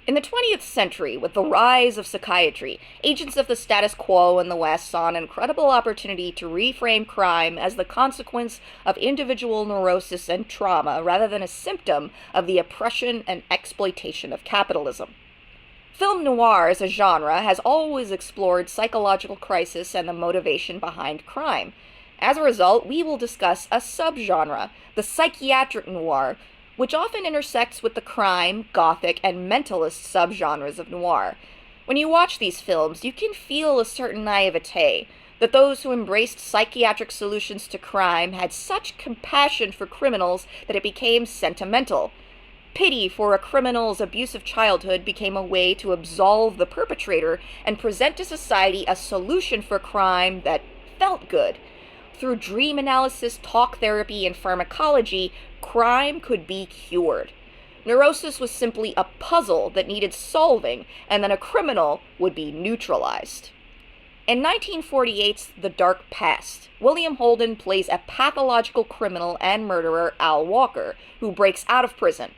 In the 20th century, with the rise of psychiatry, agents of the status quo in the West saw an incredible opportunity to reframe crime as the consequence of individual neurosis and trauma rather than a symptom of the oppression and exploitation of capitalism. Film noir as a genre has always explored psychological crisis and the motivation behind crime. As a result, we will discuss a subgenre, the psychiatric noir, which often intersects with the crime, gothic, and mentalist subgenres of noir. When you watch these films, you can feel a certain naivete, that those who embraced psychiatric solutions to crime had such compassion for criminals that it became sentimental. Pity for a criminal's abusive childhood became a way to absolve the perpetrator and present to society a solution for crime that felt good. Through dream analysis, talk therapy, and pharmacology, crime could be cured. Neurosis was simply a puzzle that needed solving, and then a criminal would be neutralized. In 1948's The Dark Past, William Holden plays a pathological criminal and murderer, Al Walker, who breaks out of prison.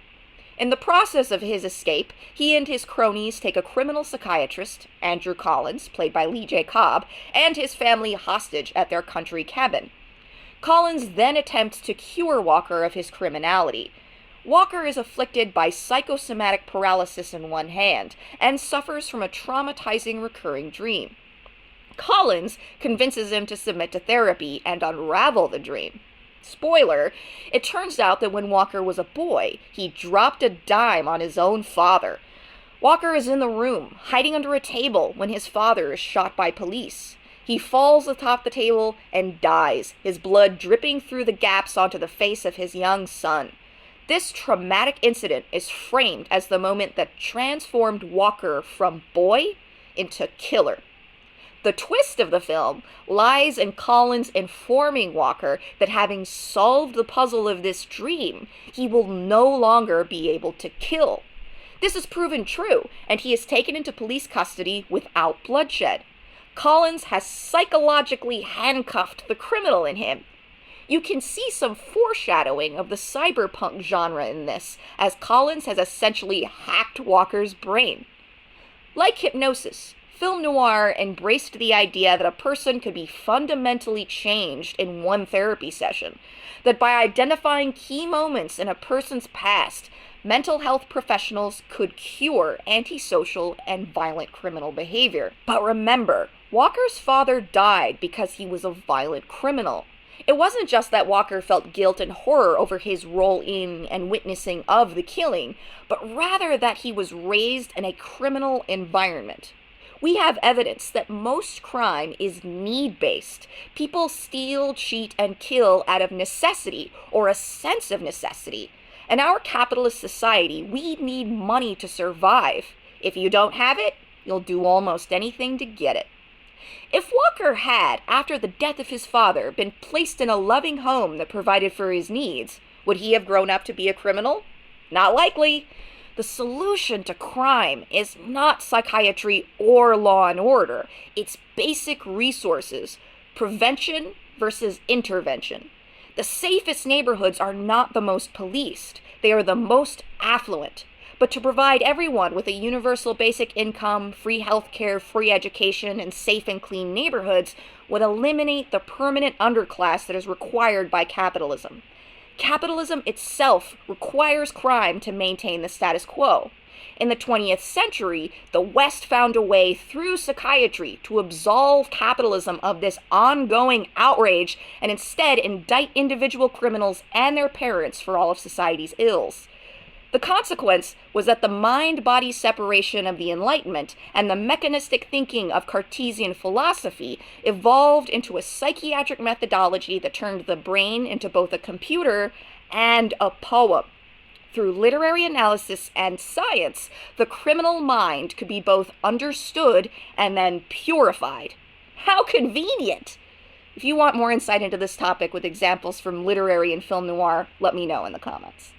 In the process of his escape, he and his cronies take a criminal psychiatrist, Andrew Collins, played by Lee J. Cobb, and his family hostage at their country cabin. Collins then attempts to cure Walker of his criminality. Walker is afflicted by psychosomatic paralysis in one hand, and suffers from a traumatizing recurring dream. Collins convinces him to submit to therapy and unravel the dream. Spoiler, it turns out that when Walker was a boy, he dropped a dime on his own father. Walker is in the room, hiding under a table, when his father is shot by police. He falls atop the table and dies, his blood dripping through the gaps onto the face of his young son. This traumatic incident is framed as the moment that transformed Walker from boy into killer. The twist of the film lies in Collins informing Walker that having solved the puzzle of this dream, he will no longer be able to kill. This is proven true, and he is taken into police custody without bloodshed. Collins has psychologically handcuffed the criminal in him. You can see some foreshadowing of the cyberpunk genre in this, as Collins has essentially hacked Walker's brain. Like hypnosis, film noir embraced the idea that a person could be fundamentally changed in one therapy session, that by identifying key moments in a person's past, mental health professionals could cure antisocial and violent criminal behavior. But remember, Walker's father died because he was a violent criminal. It wasn't just that Walker felt guilt and horror over his role in and witnessing of the killing, but rather that he was raised in a criminal environment. We have evidence that most crime is need-based. People steal, cheat, and kill out of necessity or a sense of necessity. In our capitalist society, we need money to survive. If you don't have it, you'll do almost anything to get it. If Walker had, after the death of his father, been placed in a loving home that provided for his needs, would he have grown up to be a criminal? Not likely. The solution to crime is not psychiatry or law and order. It's basic resources, prevention versus intervention. The safest neighborhoods are not the most policed. They are the most affluent. But to provide everyone with a universal basic income, free healthcare, free education, and safe and clean neighborhoods would eliminate the permanent underclass that is required by capitalism. Capitalism itself requires crime to maintain the status quo. In the 20th century, the West found a way through psychiatry to absolve capitalism of this ongoing outrage and instead indict individual criminals and their parents for all of society's ills. The consequence was that the mind-body separation of the Enlightenment and the mechanistic thinking of Cartesian philosophy evolved into a psychiatric methodology that turned the brain into both a computer and a poem. Through literary analysis and science, the criminal mind could be both understood and then purified. How convenient! If you want more insight into this topic with examples from literary and film noir, let me know in the comments.